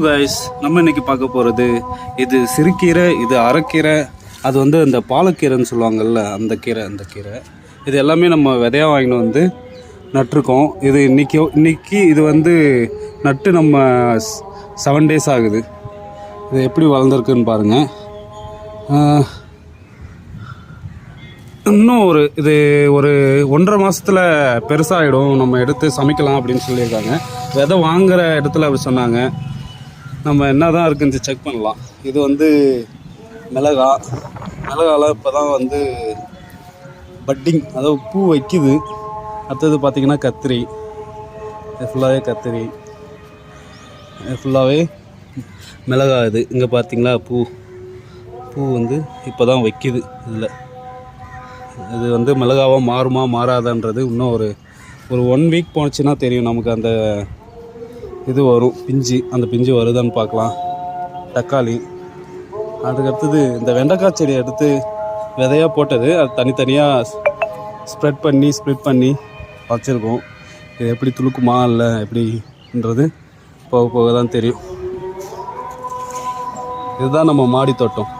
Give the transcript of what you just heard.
Guys, நம்ம இன்னைக்கு பார்க்க போகிறது இது சிறுகீரை, இது அரைக்கீரை, அது வந்து இந்த பாலக்கீரைன்னு சொல்லுவாங்கள்ல அந்த கீரை இது எல்லாமே நம்ம விதையாக வாங்கிட்டு வந்து நட்டிருக்கோம். இது இன்னைக்கு இது வந்து நட்டு நம்ம 7 days ஆகுது. இது எப்படி வளர்ந்துருக்குன்னு பாருங்கள். இன்னும் இது ஒரு 1.5 மாதத்தில் பெருசாகிடும், நம்ம எடுத்து சமைக்கலாம் அப்படின்னு சொல்லியிருக்காங்க. விதை வாங்குகிற இடத்துல அப்படி சொன்னாங்க. நம்ம என்ன தான் இருக்குன்னு செக் பண்ணலாம். இது வந்து மிளகால இப்போ தான் வந்து பட்டிங், அதாவது பூ வைக்குது. அடுத்தது பார்த்திங்கன்னா கத்திரி, இது ஃபுல்லாகவே மிளகா. இது இங்கே பார்த்திங்களா பூ வந்து இப்போ தான் வைக்குது. இது வந்து மிளகாவாக மாறுமா மாறாதான்றது இன்னும் ஒரு 1 week போனுச்சுன்னா தெரியும் நமக்கு. அந்த இது வரும் பிஞ்சு, அந்த பிஞ்சு வருதான்னு பார்க்கலாம். தக்காளி, அதுக்கடுத்தது இந்த வெண்டைக்காய் செடி எடுத்து விதையாக போட்டது, அது தனித்தனியாக ஸ்ப்ளிட் பண்ணி வச்சுருக்கோம். இது எப்படி துளுக்குமா இல்லை எப்படின்றது போக தான் தெரியும். இதுதான் நம்ம மாடி தோட்டம்.